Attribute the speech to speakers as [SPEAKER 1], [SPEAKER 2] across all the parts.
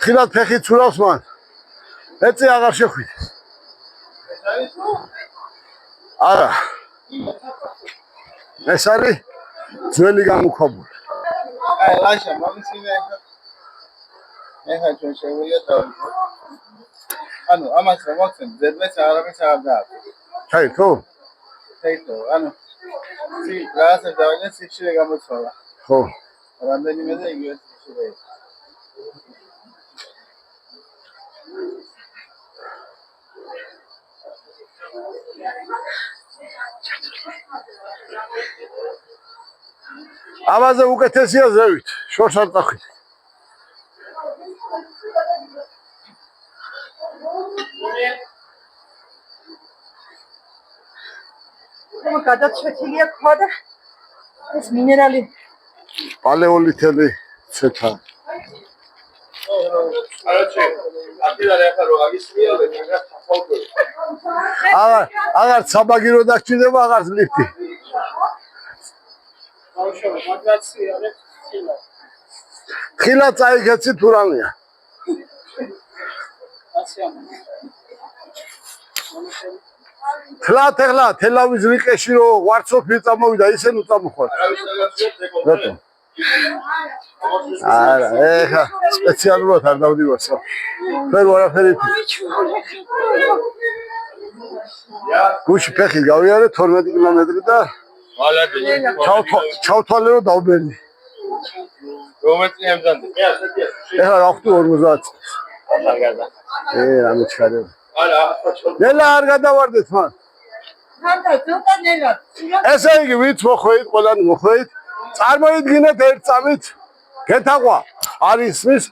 [SPEAKER 1] ხილად ფეხი ცურავს მან. ეწე აღარ შეხვით. არა. ეს არის ძველი გამოქვაბული.
[SPEAKER 2] აი, ლაშა, მომისინე. ეხა ჩვენ შეგვიძლია დავიწყო. ანუ ამას რომ მოხსენ, ზედმეტს აღარავის აღარ დააქვს.
[SPEAKER 1] ჩაითო?
[SPEAKER 2] ჩაითო, ანუ რაღაცა დავიწყე სიხშირე გამოცვალა.
[SPEAKER 1] ხო.
[SPEAKER 2] რამდენიმე და იგივე სიხშირე.
[SPEAKER 1] ამაზე უკეთესია ზევით, შორს არ წახვით.
[SPEAKER 3] გადაწყვეტილია ქვა და ეს მინერალი
[SPEAKER 1] პალეოლითელი ცეთა. აღარ საბაგირო დაგჭირდება, აღარ ლიფტი. ხილა წაიქეცი თუ რამეა. ეხლა თელავის რიყეში რო ვარცოფი წამოვიდა ისე ნუ წამოხვარ. რატო? არა, ეხა სპეციალურად არ დავდივარ სა. ვერ ვარაფერი. გუში ფეხი გავიარე 12 კილომეტრი და ჩავთვალე რომ დავბერდი.
[SPEAKER 2] რომელი ემზანდი?
[SPEAKER 1] ეხლა რა ხტი 50. რამე ჩქარე. ნელა არ გადავარდეთ მან.
[SPEAKER 3] ხანდა ცოტა ნელა.
[SPEAKER 1] ესე იგი ვით მოხვეით, ყველანი მოხვეით. წარმოიდგინეთ ერთ წამით გეთაყვა არის ის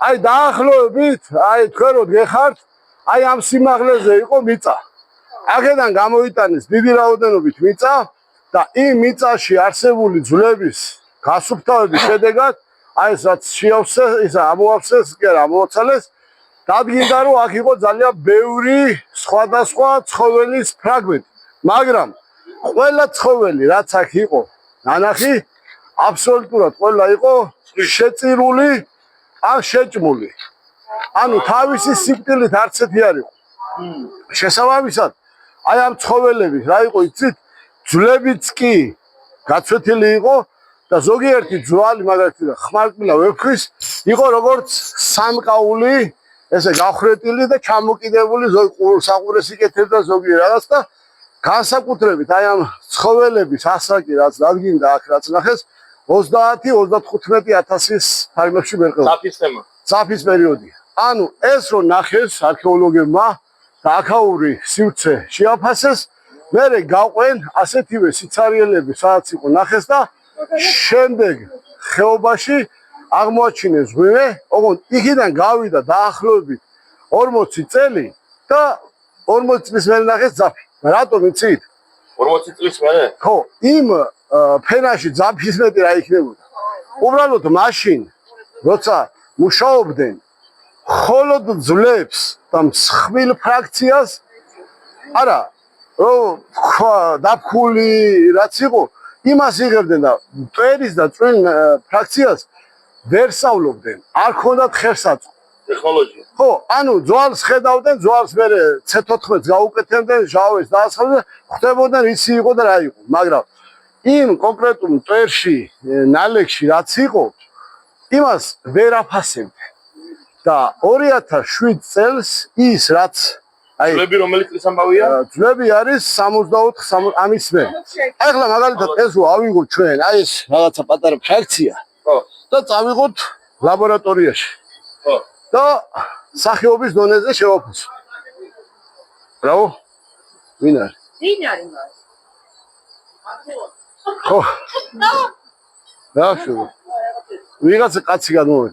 [SPEAKER 1] აი დაახლოებით, აი თქვენ რო გეხართ, აი ამ სიმაღლეზე იყო მიწა. აქედან გამოიტანეს დიდი რაოდენობით მიწა და იმ მიწაში არსებული ძვლების გასუფთავების შედეგად აი ეს რაც შეავსეს, ისა ამოავსეს, კი არა ამოაცალეს, დადგინდა რომ აქ იყო ძალიან ბევრი სხვადასხვა ცხოველის ფრაგმენტი, მაგრამ ყველა ცხოველი რაც აქ იყო ნანახი აბსოლუტურად ყველა იყო შეწირული ან შეჭმული. ანუ თავისი სიკვდილით არც ერთი არ იყო. შესაბამისად, აი ამ ცხოველების რა იყო იცით? ძვლებიც კი გაცვეთილი იყო და ზოგიერთი ძვალი მაგალითად ხმარკბილა ვეფხვის იყო როგორც სამკაული, ესე გახრეტილი და ჩამოკიდებული საყურეს იკეთებდა ზოგიერთ რაღაც და განსაკუთრებით აი ამ ცხოველების ასაკი რაც დადგინდა აქ რაც ნახეს 30-35,000 ფარგლებში მერყევა.
[SPEAKER 2] საფის თემა.
[SPEAKER 1] საფის პერიოდი. ანუ ეს რო ნახეს არქეოლოგებმა და აქაური სივრცე შეაფასეს, მერე გაყვენ ასეთივე სიცარიელები სადაც იყო ნახეს და შემდეგ ხეობაში აღმოაჩინეს ღვინე, ოღონდ იქიდან გავიდა დაახლოებით 40 წელი და 40 წლის მერე ნახეს ძაფი. რატომ იცით?
[SPEAKER 2] 40 წლის მერე?
[SPEAKER 1] ხო, იმ ფენაში ძაფის მეტი რა იქნებოდა. უბრალოდ მაშინ, როცა მუშაობდნენ მხოლოდ ძვლებს და მსხვილ ფრაქციას, არა, რომ დაფქული რაც იყო, იმას იღებდნენ და მტვერის და წვრილ ფრაქციას ვერ სწავლობდნენ. არ ქონდათ ხერსაწყო.
[SPEAKER 2] ტექნოლოგია.
[SPEAKER 1] ხო, ანუ ძვალს ხედავდნენ, ძვალს მერე C14-ს გაუკეთებდნენ, ჟავეს დაასხავდნენ, ხვდებოდნენ ისი იყო და რა იყო. მაგრამ იმ კონკრეტულ მტვერში, ნალექში რაც იყო, იმას ვერ აფასებდნენ. და 2007 წელს ის რაც აი
[SPEAKER 2] ძვლები რომელი წლის ამბავია?
[SPEAKER 1] ძვლები არის 64 ამის მე. ახლა მაგალითად ეს რო ავიღოთ ჩვენ, აი ეს რაღაცა პატარა ფრაქცია.
[SPEAKER 2] ხო.
[SPEAKER 1] და წავიღოთ ლაბორატორიაში.
[SPEAKER 2] ხო.
[SPEAKER 1] და სახეობის დონეზე შევაფასოთ. ბრავო. ვინ არის?
[SPEAKER 3] ვინ არის მას?
[SPEAKER 1] ხო. რა შევ. ვიღაცა კაცი გადმოვიდა.